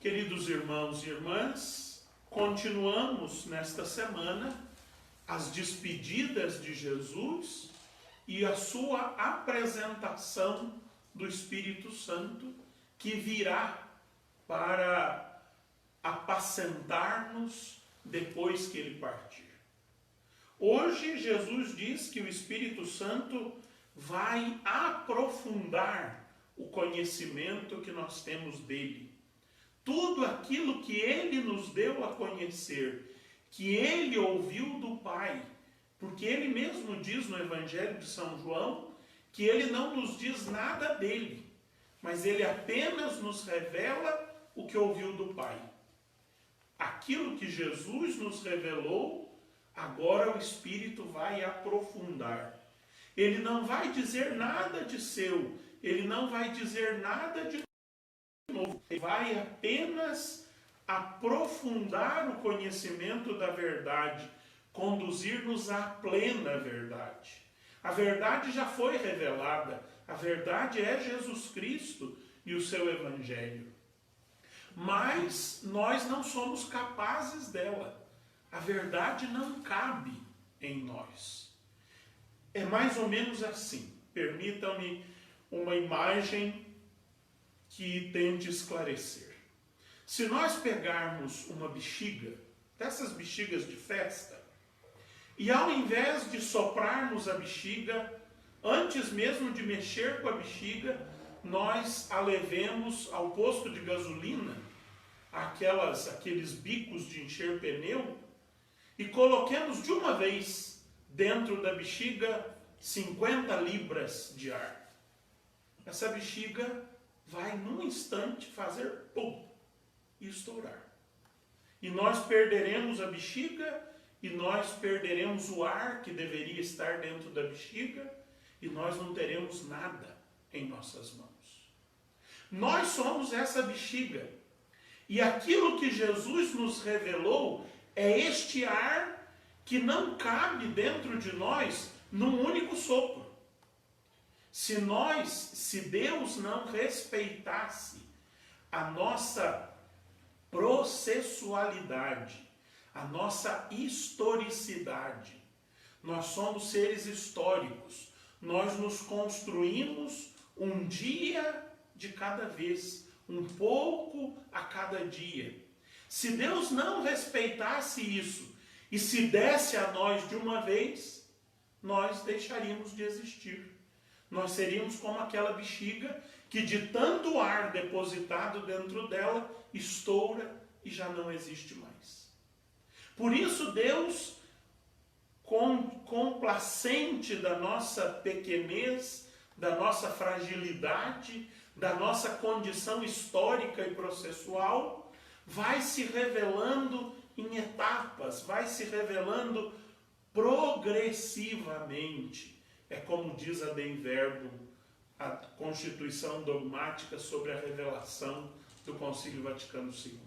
Queridos irmãos e irmãs, continuamos nesta semana as despedidas de Jesus e a sua apresentação do Espírito Santo, que virá para apacentar-nos depois que ele partir. Hoje Jesus diz que o Espírito Santo vai aprofundar o conhecimento que nós temos dele. Tudo aquilo que ele nos deu a conhecer, que ele ouviu do Pai, porque ele mesmo diz no Evangelho de São João que ele não nos diz nada dele, mas ele apenas nos revela o que ouviu do Pai. Aquilo que Jesus nos revelou, agora o Espírito vai aprofundar. Ele não vai dizer nada de seu, ele não vai dizer nada de novo, ele vai apenas aprofundar o conhecimento da verdade, conduzir-nos à plena verdade. A verdade já foi revelada, a verdade é Jesus Cristo e o seu Evangelho. Mas nós não somos capazes dela. A verdade não cabe em nós. É mais ou menos assim. Permitam-me uma imagem que tente esclarecer. Se nós pegarmos uma bexiga, dessas bexigas de festa, e ao invés de soprarmos a bexiga, antes mesmo de mexer com a bexiga, nós a levemos ao posto de gasolina, aqueles bicos de encher pneu, e coloquemos de uma vez dentro da bexiga 50 libras de ar. Essa bexiga vai num instante fazer pum e estourar. E nós perderemos a bexiga, e nós perderemos o ar que deveria estar dentro da bexiga, e nós não teremos nada em nossas mãos. Nós somos essa bexiga. E aquilo que Jesus nos revelou é este ar que não cabe dentro de nós num único sopro. Se Deus não respeitasse a nossa processualidade, a nossa historicidade, nós somos seres históricos, nós nos construímos um dia de cada vez, um pouco a cada dia. Se Deus não respeitasse isso e se desse a nós de uma vez, nós deixaríamos de existir. Nós seríamos como aquela bexiga que de tanto ar depositado dentro dela, estoura e já não existe mais. Por isso Deus, complacente da nossa pequenez, da nossa fragilidade, da nossa condição histórica e processual, vai se revelando em etapas, vai se revelando progressivamente. É como diz a Dei Verbum, a Constituição Dogmática sobre a Revelação do Concílio Vaticano II.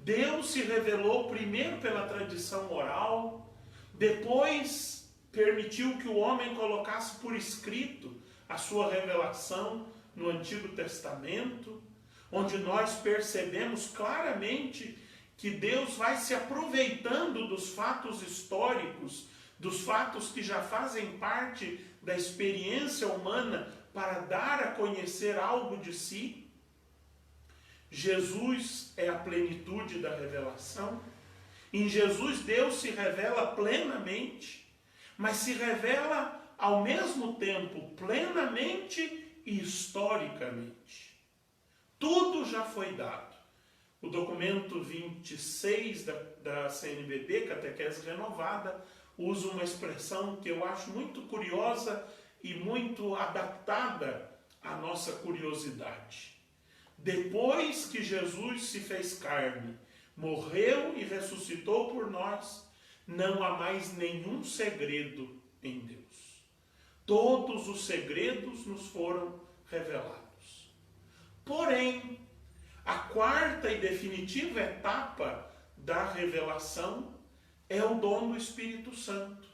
Deus se revelou primeiro pela tradição oral, depois permitiu que o homem colocasse por escrito a sua revelação no Antigo Testamento, onde nós percebemos claramente que Deus vai se aproveitando dos fatos históricos, dos fatos que já fazem parte da experiência humana para dar a conhecer algo de si. Jesus é a plenitude da revelação. Em Jesus Deus se revela plenamente, mas se revela ao mesmo tempo plenamente e historicamente. Tudo já foi dado. O documento 26 da CNBB, Catequese Renovada, usa uma expressão que eu acho muito curiosa e muito adaptada à nossa curiosidade. Depois que Jesus se fez carne, morreu e ressuscitou por nós, não há mais nenhum segredo em Deus. Todos os segredos nos foram revelados. Porém, a quarta e definitiva etapa da revelação é o dom do Espírito Santo.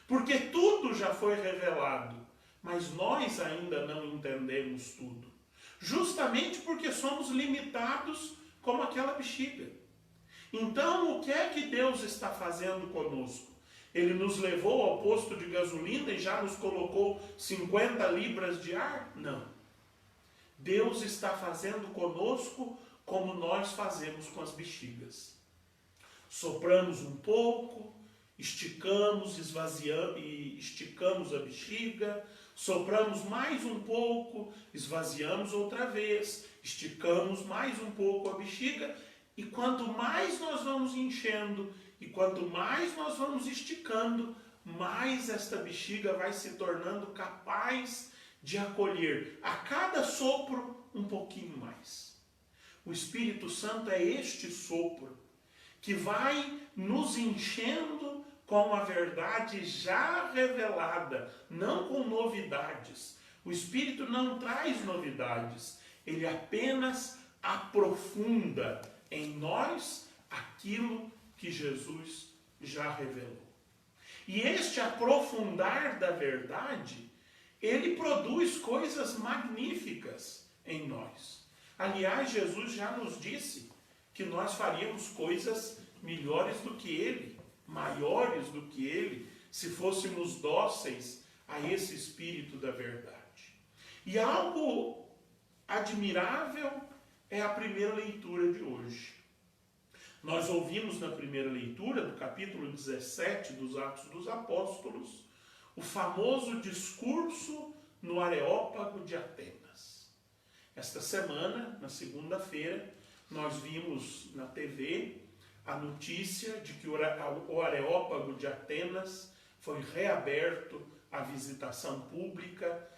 Porque tudo já foi revelado, mas nós ainda não entendemos tudo. justamente porque somos limitados como aquela bexiga. Então, o que é que Deus está fazendo conosco? Ele nos levou ao posto de gasolina e já nos colocou 50 libras de ar? Não. Deus está fazendo conosco como nós fazemos com as bexigas. Sopramos um pouco, esticamos, esvaziamos e esticamos a bexiga, sopramos mais um pouco, esvaziamos outra vez, esticamos mais um pouco a bexiga, e quanto mais nós vamos enchendo e quanto mais nós vamos esticando, mais esta bexiga vai se tornando capaz de acolher a cada sopro um pouquinho mais. O Espírito Santo é este sopro que vai nos enchendo com a verdade já revelada, não com novidades. O Espírito não traz novidades, ele apenas aprofunda em nós aquilo que Jesus já revelou. E este aprofundar da verdade, ele produz coisas magníficas em nós. Aliás, Jesus já nos disse que nós faríamos coisas melhores do que ele, maiores do que ele, se fôssemos dóceis a esse Espírito da verdade. E algo admirável é a primeira leitura de hoje. Nós ouvimos na primeira leitura, do capítulo 17 dos Atos dos Apóstolos, o famoso discurso no Areópago de Atenas. Esta semana, na segunda-feira, nós vimos na TV a notícia de que o Areópago de Atenas foi reaberto à visitação pública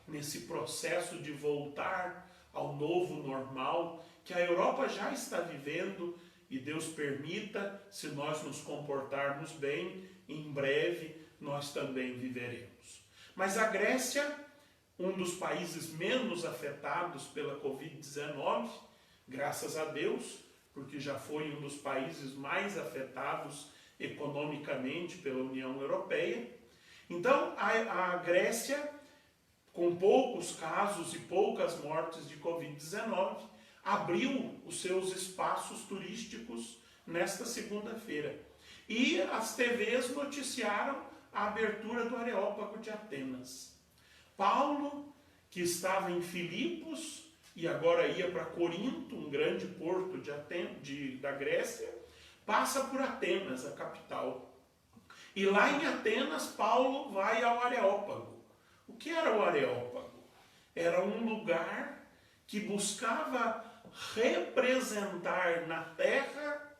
nesse processo de voltar ao novo normal que a Europa já está vivendo, e Deus permita, se nós nos comportarmos bem, em breve nós também viveremos. Mas a Grécia, um dos países menos afetados pela Covid-19, graças a Deus, porque já foi um dos países mais afetados economicamente pela União Europeia. Então, a Grécia, com poucos casos e poucas mortes de Covid-19, abriu os seus espaços turísticos nesta segunda-feira. E as TVs noticiaram a abertura do Areópago de Atenas. Paulo, que estava em Filipos e agora ia para Corinto, um grande porto da Grécia, passa por Atenas, a capital. E lá em Atenas, Paulo vai ao Areópago. O que era o Areópago? Era um lugar que buscava representar na terra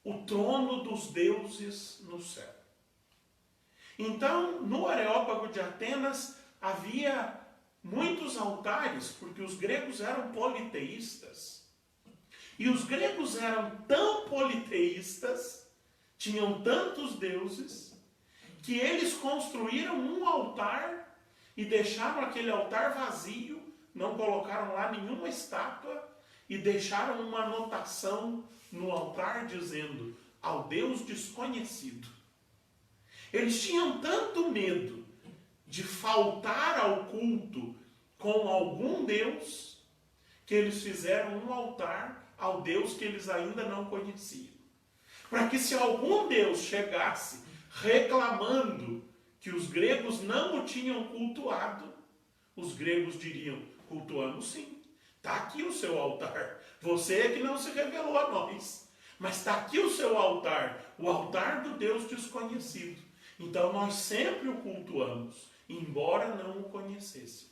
o trono dos deuses no céu. Então, no Areópago de Atenas havia muitos altares, porque os gregos eram politeístas. E os gregos eram tão politeístas, tinham tantos deuses, que eles construíram um altar e deixaram aquele altar vazio, não colocaram lá nenhuma estátua e deixaram uma anotação no altar dizendo: ao Deus desconhecido. Eles tinham tanto medo de faltar ao culto com algum Deus que eles fizeram um altar ao Deus que eles ainda não conheciam. Para que se algum Deus chegasse reclamando que os gregos não o tinham cultuado, os gregos diriam: cultuamos sim, está aqui o seu altar, você é que não se revelou a nós, mas está aqui o seu altar, o altar do Deus desconhecido, então nós sempre o cultuamos, embora não o conhecêssemos.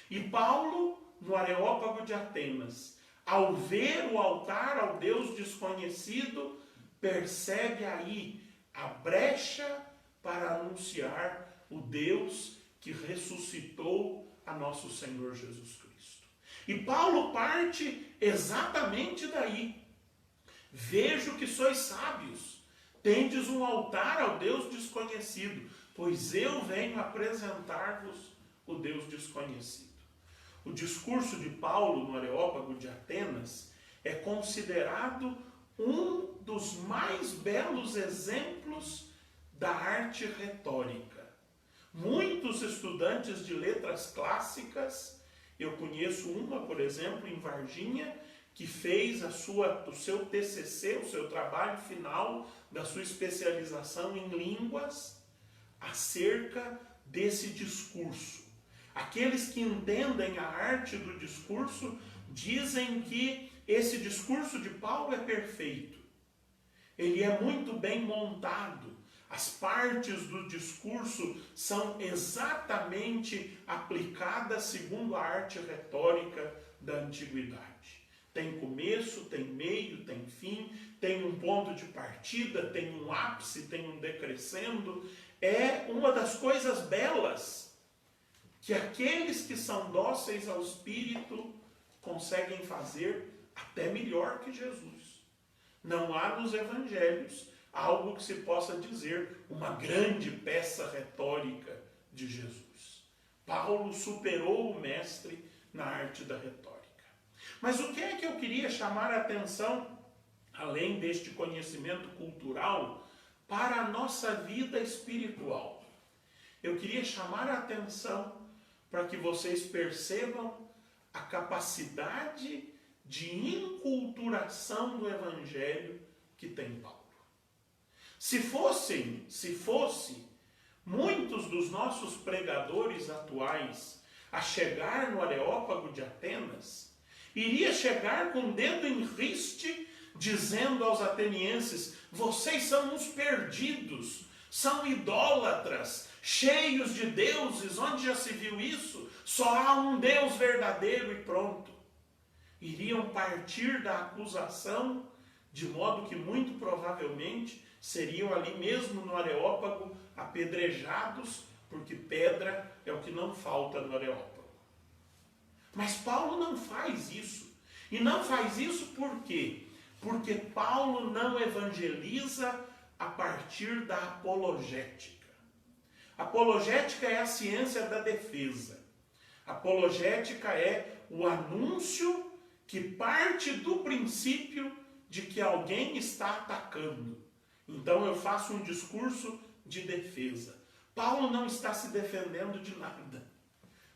E Paulo, no Areópago de Atenas, ao ver o altar ao Deus desconhecido, percebe aí a brecha para anunciar o Deus que ressuscitou a nosso Senhor Jesus Cristo. E Paulo parte exatamente daí. Vejo que sois sábios, tendes um altar ao Deus desconhecido, pois eu venho apresentar-vos o Deus desconhecido. O discurso de Paulo no Areópago de Atenas é considerado um dos mais belos exemplos da arte retórica. Muitos estudantes de letras clássicas. Eu conheço uma, por exemplo, em Varginha, que fez o seu TCC, o seu trabalho final da sua especialização em línguas, acerca desse discurso. Aqueles que entendem a arte do discurso dizem que esse discurso de Paulo é perfeito. Ele é muito bem montado. As partes do discurso são exatamente aplicadas segundo a arte retórica da antiguidade. Tem começo, tem meio, tem fim, tem um ponto de partida, tem um ápice, tem um decrescendo. É uma das coisas belas que aqueles que são dóceis ao Espírito conseguem fazer até melhor que Jesus. Não há nos evangelhos algo que se possa dizer uma grande peça retórica de Jesus. Paulo superou o mestre na arte da retórica. Mas o que é que eu queria chamar a atenção, além deste conhecimento cultural, para a nossa vida espiritual? Eu queria chamar a atenção para que vocês percebam a capacidade de inculturação do Evangelho que tem Paulo. Se fosse muitos dos nossos pregadores atuais a chegar no Areópago de Atenas, iria chegar com o dedo em riste, dizendo aos atenienses: vocês são uns perdidos, são idólatras, cheios de deuses, onde já se viu isso? Só há um Deus verdadeiro e pronto. Iriam partir da acusação, de modo que muito provavelmente seriam ali mesmo no Areópago apedrejados, porque pedra é o que não falta no Areópago. Mas Paulo não faz isso. E não faz isso por quê? Porque Paulo não evangeliza a partir da apologética. Apologética é a ciência da defesa. Apologética é o anúncio que parte do princípio de que alguém está atacando. Então eu faço um discurso de defesa. Paulo não está se defendendo de nada.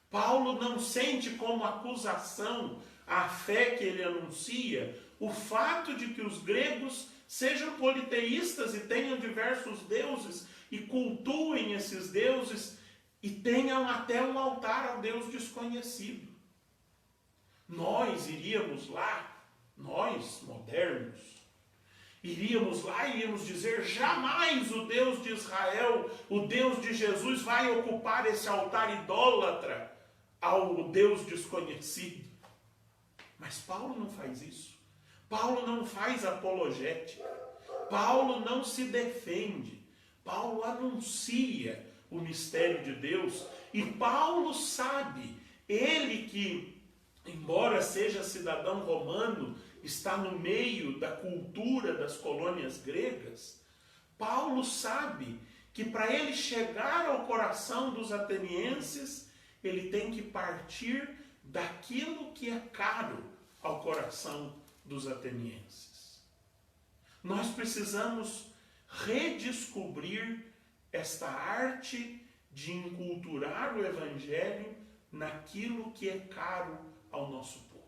Paulo não sente como acusação a fé que ele anuncia o fato de que os gregos sejam politeístas e tenham diversos deuses e cultuem esses deuses e tenham até um altar ao Deus desconhecido. Nós iríamos lá, nós modernos, iríamos lá e iríamos dizer: jamais o Deus de Israel, o Deus de Jesus, vai ocupar esse altar idólatra ao Deus desconhecido. Mas Paulo não faz isso. Paulo não faz apologética. Paulo não se defende. Paulo anuncia o mistério de Deus. E Paulo sabe, ele que, embora seja cidadão romano, está no meio da cultura das colônias gregas, Paulo sabe que para ele chegar ao coração dos atenienses, ele tem que partir daquilo que é caro ao coração dos atenienses. Nós precisamos redescobrir esta arte de inculturar o Evangelho naquilo que é caro ao nosso povo.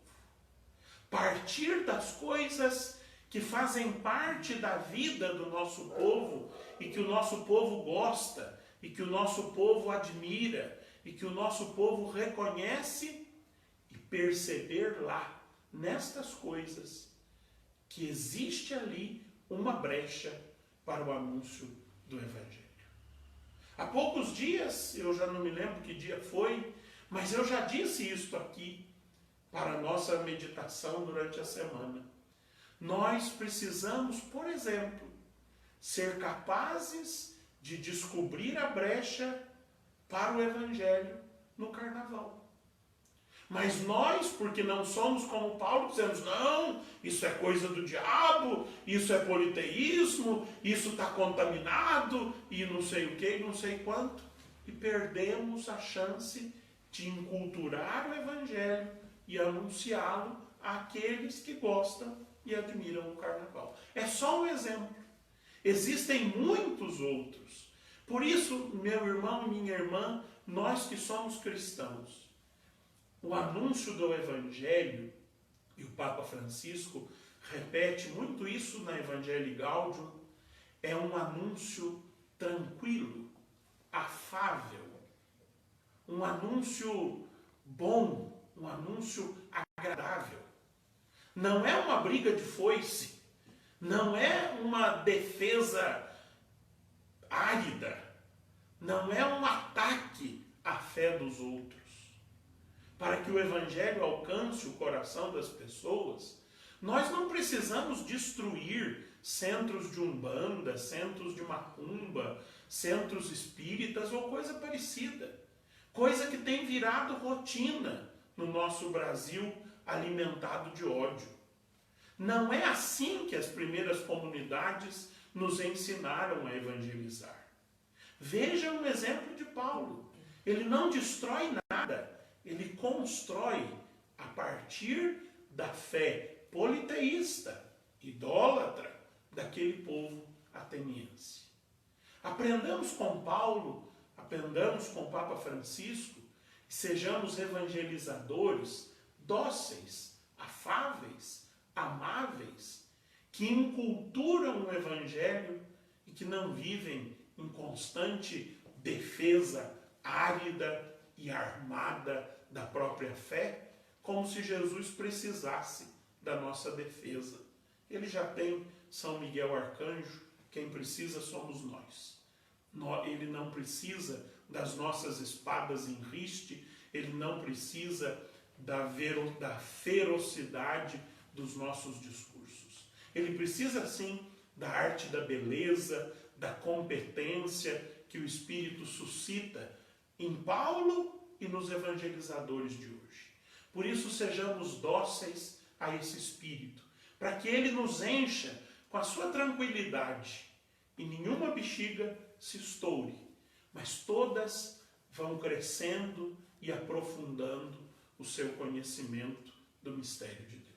Partir das coisas que fazem parte da vida do nosso povo e que o nosso povo gosta e que o nosso povo admira e que o nosso povo reconhece, e perceber lá, nestas coisas, que existe ali uma brecha para o anúncio do Evangelho. Há poucos dias, eu já não me lembro que dia foi, mas eu já disse isto aqui para a nossa meditação durante a semana. Nós precisamos, por exemplo, ser capazes de descobrir a brecha para o Evangelho no Carnaval. Mas nós, porque não somos como Paulo, dizemos: não, isso é coisa do diabo, isso é politeísmo, isso está contaminado, e não sei o que, não sei quanto, e perdemos a chance de inculturar o Evangelho e anunciá-lo àqueles que gostam e admiram o Carnaval. É só um exemplo. Existem muitos outros. Por isso, meu irmão e minha irmã, nós que somos cristãos, o anúncio do Evangelho, e o Papa Francisco repete muito isso na Evangelii Gaudium, é um anúncio tranquilo, afável, um anúncio bom, um anúncio agradável. Não é uma briga de foice, não é uma defesa árida, não é um ataque à fé dos outros. Para que o Evangelho alcance o coração das pessoas, nós não precisamos destruir centros de umbanda, centros de macumba, centros espíritas ou coisa parecida. Coisa que tem virado rotina no nosso Brasil alimentado de ódio. Não é assim que as primeiras comunidades nos ensinaram a evangelizar. Veja um exemplo de Paulo. Ele não destrói nada, ele constrói a partir da fé politeísta, idólatra, daquele povo ateniense. Aprendamos com Paulo, aprendamos com o Papa Francisco, e sejamos evangelizadores dóceis, afáveis, amáveis, que inculturam o Evangelho e que não vivem em constante defesa árida e armada da própria fé, como se Jesus precisasse da nossa defesa. Ele já tem São Miguel Arcanjo, quem precisa somos nós. Ele não precisa das nossas espadas em riste, ele não precisa da ferocidade dos nossos discursos. Ele precisa, sim, da arte da beleza, da competência que o Espírito suscita em Paulo e nos evangelizadores de hoje. Por isso, sejamos dóceis a esse Espírito, para que ele nos encha com a sua tranquilidade e nenhuma bexiga se estoure, mas todas vão crescendo e aprofundando o seu conhecimento do mistério de Deus.